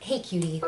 Hey cutie.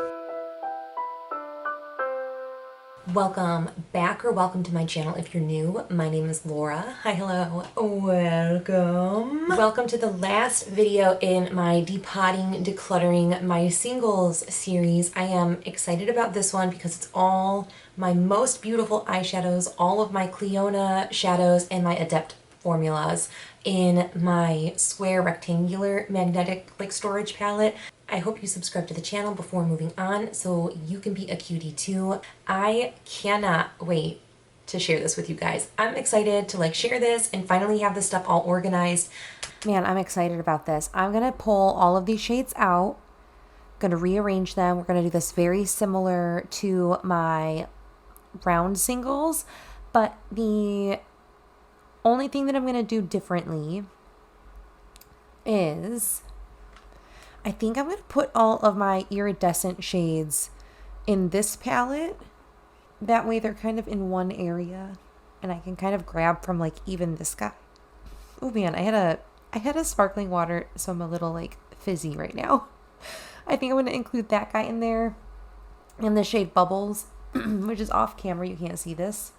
Welcome back or welcome to my channel if you're new. My name is Laura. Hi, hello. Welcome. Welcome to the last video in my depotting, decluttering my singles series. I am excited about this one because it's all my most beautiful eyeshadows, all of my Cliona shadows, and my Adept formulas in my square rectangular magnetic storage palette. I hope you subscribe to the channel before moving on so you can be a cutie too. I cannot wait to share this with you guys. I'm excited to share this and finally have this stuff all organized. Man, I'm excited about this. I'm gonna pull all of these shades out, gonna rearrange them. We're gonna do this very similar to my round singles, but the only thing that I'm gonna do differently is I think I'm going to put all of my iridescent shades in this palette. That way they're kind of in one area and I can kind of grab from even this guy. Oh man, I had a sparkling water, so I'm a little fizzy right now. I think I'm going to include that guy in there and the shade Bubbles, which is off camera. You can't see this.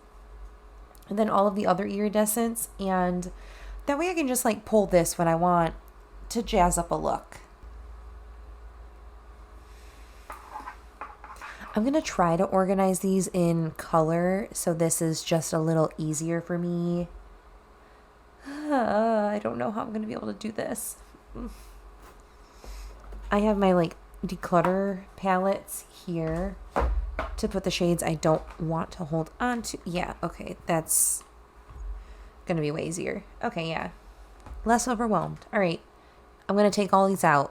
And then all of the other iridescents, and that way I can just pull this when I want to jazz up a look. I'm going to try to organize these in color, so this is just a little easier for me. I don't know how I'm going to be able to do this. I have my declutter palettes here to put the shades I don't want to hold on to. Yeah, okay, that's going to be way easier. Okay, yeah. Less overwhelmed. All right, I'm going to take all these out.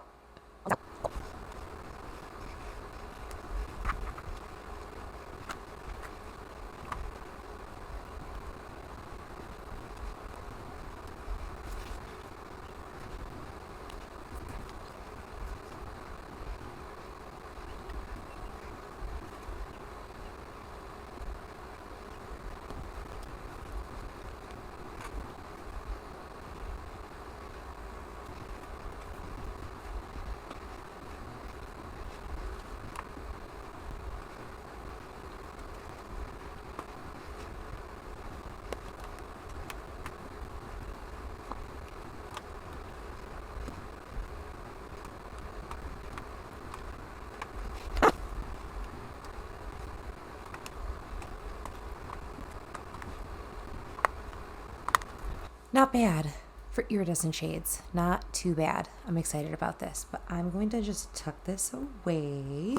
Not bad for iridescent shades. Not too bad. I'm excited about this, but I'm going to just tuck this away.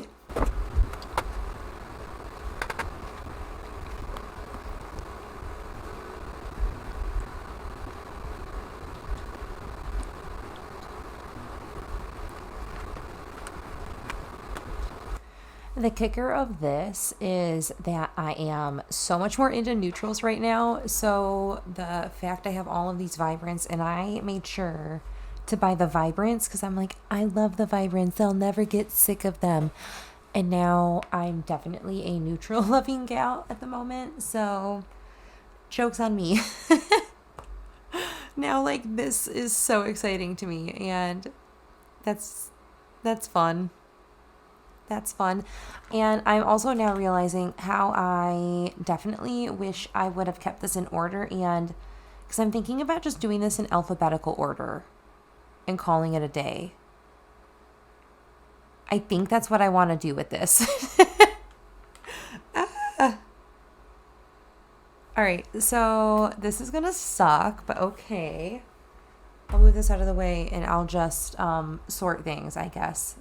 The kicker of this is that I am so much more into neutrals right now. So the fact I have all of these vibrants, and I made sure to buy the vibrants because I'm I love the vibrants. I'll never get sick of them. And now I'm definitely a neutral loving gal at the moment. So joke's on me. Now this is so exciting to me, and that's fun. That's fun. And I'm also now realizing how I definitely wish I would have kept this in order, and because I'm thinking about just doing this in alphabetical order and calling it a day. I think that's what I want to do with this. All right, so this is gonna suck, but okay. I'll move this out of the way and I'll just sort things, I guess.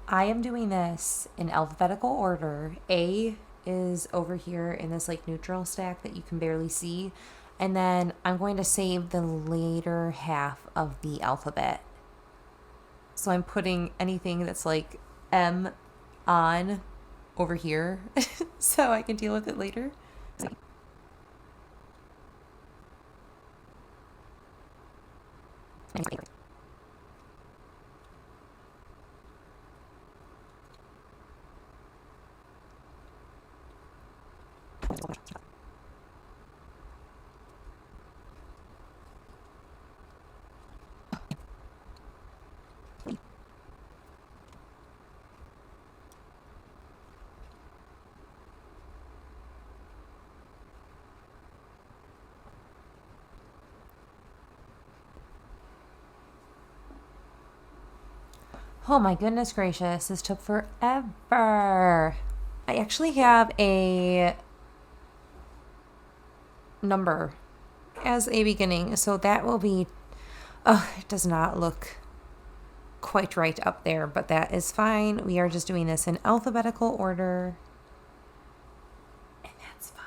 I am doing this in alphabetical order. A is over here in this neutral stack that you can barely see. And then I'm going to save the later half of the alphabet. So I'm putting anything that's M on over here so I can deal with it later. Oh my goodness gracious, this took forever. I actually have a number as a beginning, so that will be, oh, it does not look quite right up there, but that is fine. We are just doing this in alphabetical order, and that's fine.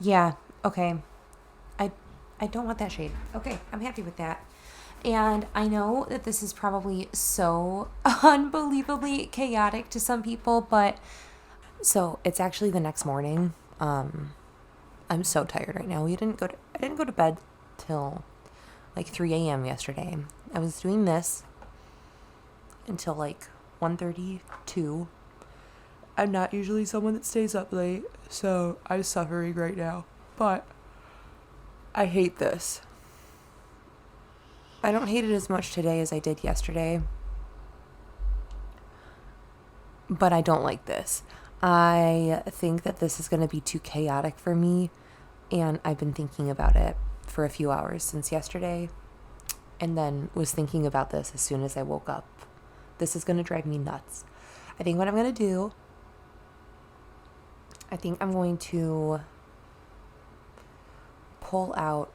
Yeah, okay. I don't want that shade. Okay, I'm happy with that. And I know that this is probably so unbelievably chaotic to some people, but so it's actually the next morning. I'm so tired right now. I didn't go to bed till like 3 a.m. yesterday. I was doing this until like 1:32. I'm not usually someone that stays up late, so I'm suffering right now. But I hate this. I don't hate it as much today as I did yesterday, but I don't like this. I think that this is going to be too chaotic for me, and I've been thinking about it for a few hours since yesterday, and then was thinking about this as soon as I woke up. This is going to drive me nuts. I think what I'm going to do, I think I'm going to pull out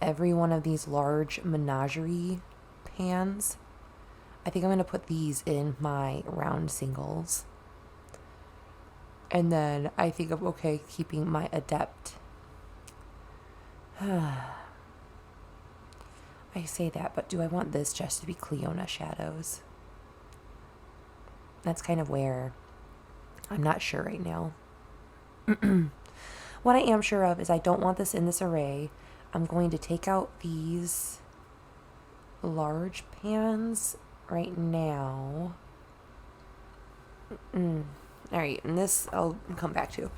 every one of these large menagerie pans. I think I'm going to put these in my round singles. And then I think I'm okay keeping my Adept. I say that, but do I want this just to be Cliona shadows? That's kind of where I'm not sure right now. What I am sure of is I don't want this in this array. I'm going to take out these large pans right now. All right, and this I'll come back to.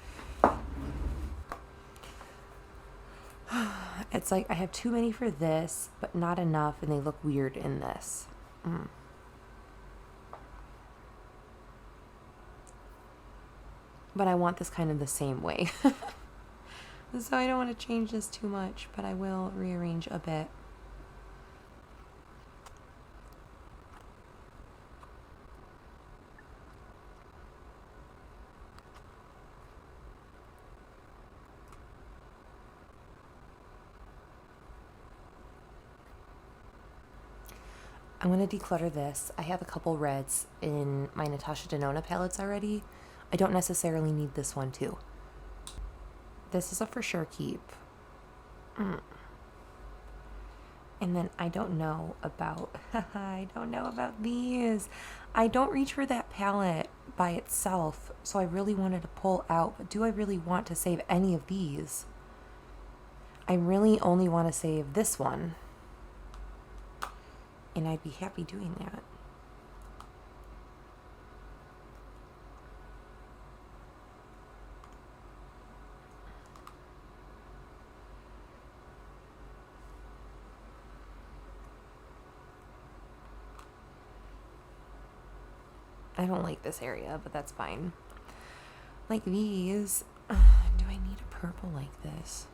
It's like I have too many for this, but not enough, and they look weird in this. But I want this kind of the same way. So I don't want to change this too much, but I will rearrange a bit. I'm going to declutter this. I have a couple reds in my Natasha Denona palettes already. I don't necessarily need this one too. This is a for sure keep. And then I don't know about, I don't know about these. I don't reach for that palette by itself, so I really wanted to pull out, but do I really want to save any of these? I really only want to save this one. And I'd be happy doing that. I don't like this area, but that's fine. Like these. Do I need a purple like this?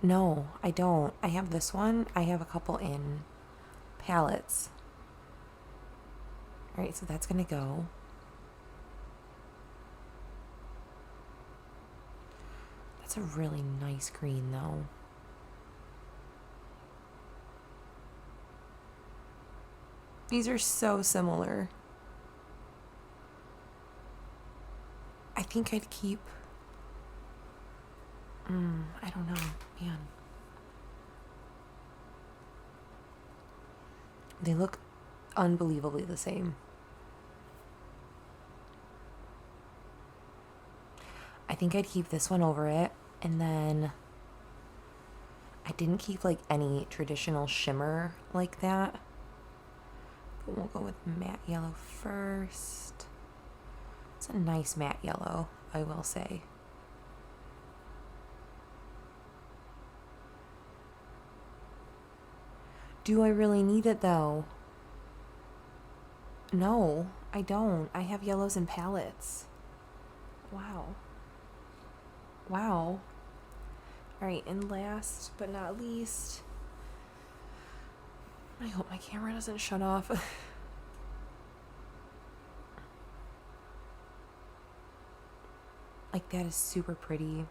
No, I don't. I have this one. I have a couple in palettes. Alright, so that's going to go. That's a really nice green, though. These are so similar. I think I'd keep... I don't know, man. They look unbelievably the same. I think I'd keep this one over it, and then I didn't keep like any traditional shimmer like that. But we'll go with matte yellow first. It's a nice matte yellow, I will say. Do I really need it though? No, I don't. I have yellows in palettes. Wow. Wow. Alright, and last but not least, I hope my camera doesn't shut off. Like, that is super pretty.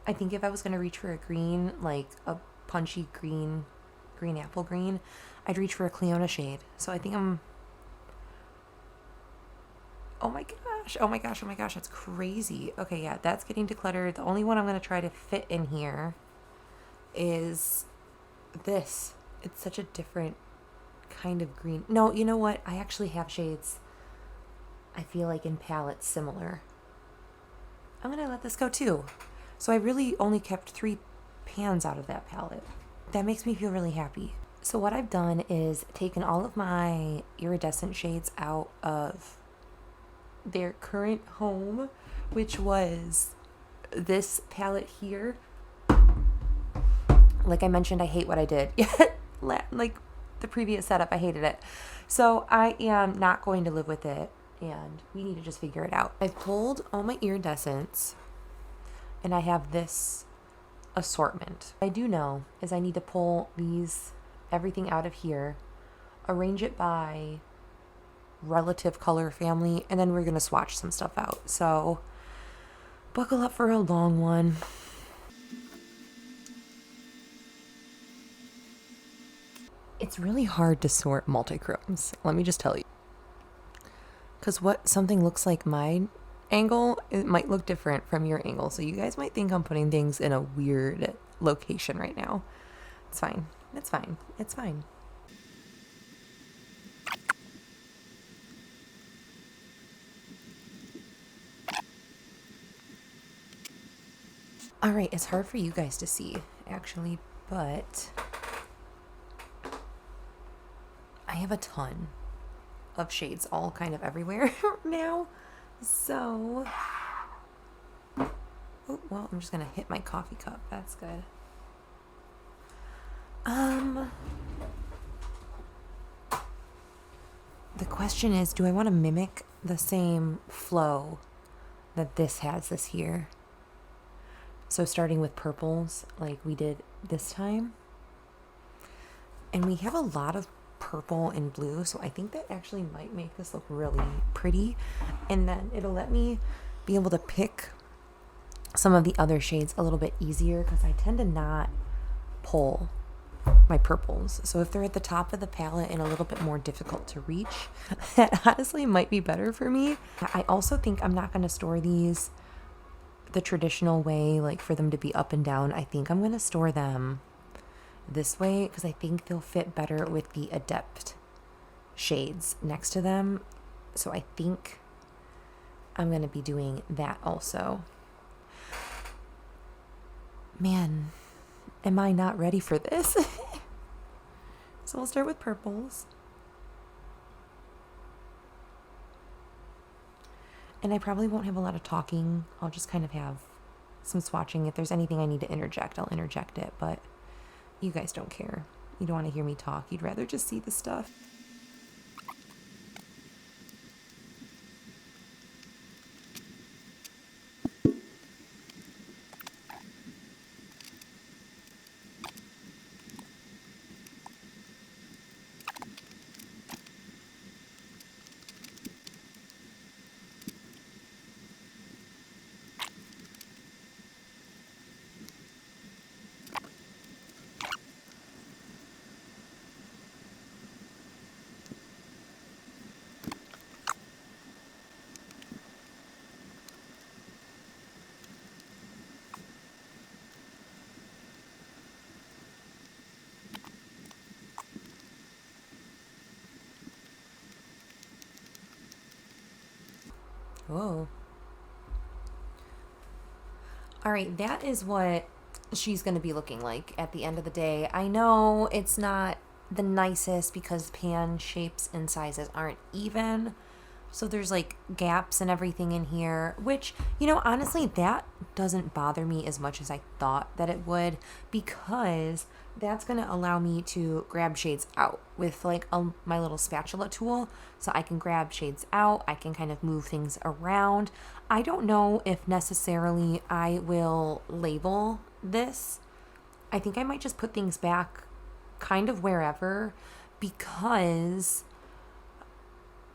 I think if I was going to reach for a green, like a punchy green apple green, I'd reach for a Cleona shade. So I think I'm... Oh my gosh, oh my gosh, oh my gosh, that's crazy. Okay, yeah, that's getting decluttered. The only one I'm going to try to fit in here is this. It's such a different kind of green. No, you know what? I actually have shades, I feel like, in palettes similar. I'm going to let this go too. So I really only kept 3 pans out of that palette. That makes me feel really happy. So what I've done is taken all of my iridescent shades out of their current home, which was this palette here. Like I mentioned, I hate what I did. Like the previous setup, I hated it. So I am not going to live with it, and we need to just figure it out. I've pulled all my iridescents, and I have this assortment. What I do know is I need to pull everything out of here, arrange it by relative color family, and then we're gonna swatch some stuff out. So buckle up for a long one. It's really hard to sort multichromes, let me just tell you, because what something looks like my angle, it might look different from your angle, so you guys might think I'm putting things in a weird location right now. It's fine, it's fine, it's fine. All right, it's hard for you guys to see actually, but I have a ton. of shades all kind of everywhere now. So, oh, well, I'm just going to hit my coffee cup. That's good. The question is, do I want to mimic the same flow that this has this year? So starting with purples like we did this time. And we have a lot of purple and blue, so I think that actually might make this look really pretty. And then it'll let me be able to pick some of the other shades a little bit easier because I tend to not pull my purples. So if they're at the top of the palette and a little bit more difficult to reach, that honestly might be better for me. I also think I'm not going to store these the traditional way, like for them to be up and down. I think I'm going to store them this way because I think they'll fit better with the Adept shades next to them. So I think I'm going to be doing that also. Man, am I not ready for this? So we'll start with purples. And I probably won't have a lot of talking. I'll just kind of have some swatching. If there's anything I need to interject, I'll interject it. But you guys don't care. You don't want to hear me talk. You'd rather just see the stuff. Whoa. All right, that is what she's going to be looking like at the end of the day. I know it's not the nicest because pan shapes and sizes aren't even. So there's like gaps and everything in here, which, you know, honestly, that doesn't bother me as much as I thought that it would, because that's going to allow me to grab shades out with like my little spatula tool. So I can grab shades out. I can kind of move things around. I don't know if necessarily I will label this. I think I might just put things back kind of wherever, because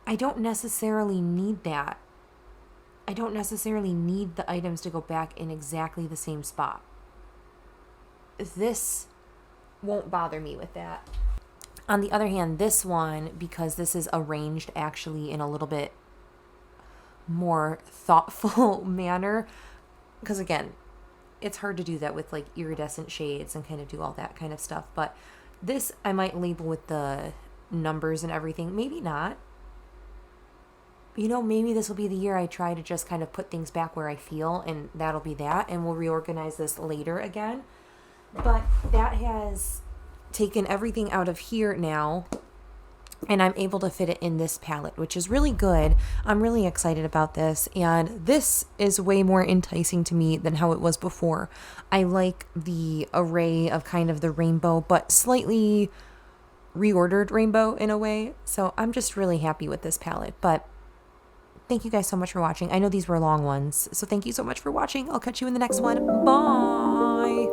I don't necessarily need that. I don't necessarily need the items to go back in exactly the same spot. This won't bother me with that. On the other hand, this one, because this is arranged actually in a little bit more thoughtful manner, because again, it's hard to do that with like iridescent shades and kind of do all that kind of stuff. But this I might label with the numbers and everything. Maybe not. You know, maybe this will be the year I try to just kind of put things back where I feel, and that'll be that, and we'll reorganize this later again. But that has taken everything out of here now, and I'm able to fit it in this palette, which is really good. I'm really excited about this, and this is way more enticing to me than how it was before. I like the array of kind of the rainbow, but slightly reordered rainbow in a way. So I'm just really happy with this palette. But thank you guys so much for watching. I know these were long ones, so thank you so much for watching. I'll catch you in the next one. Bye!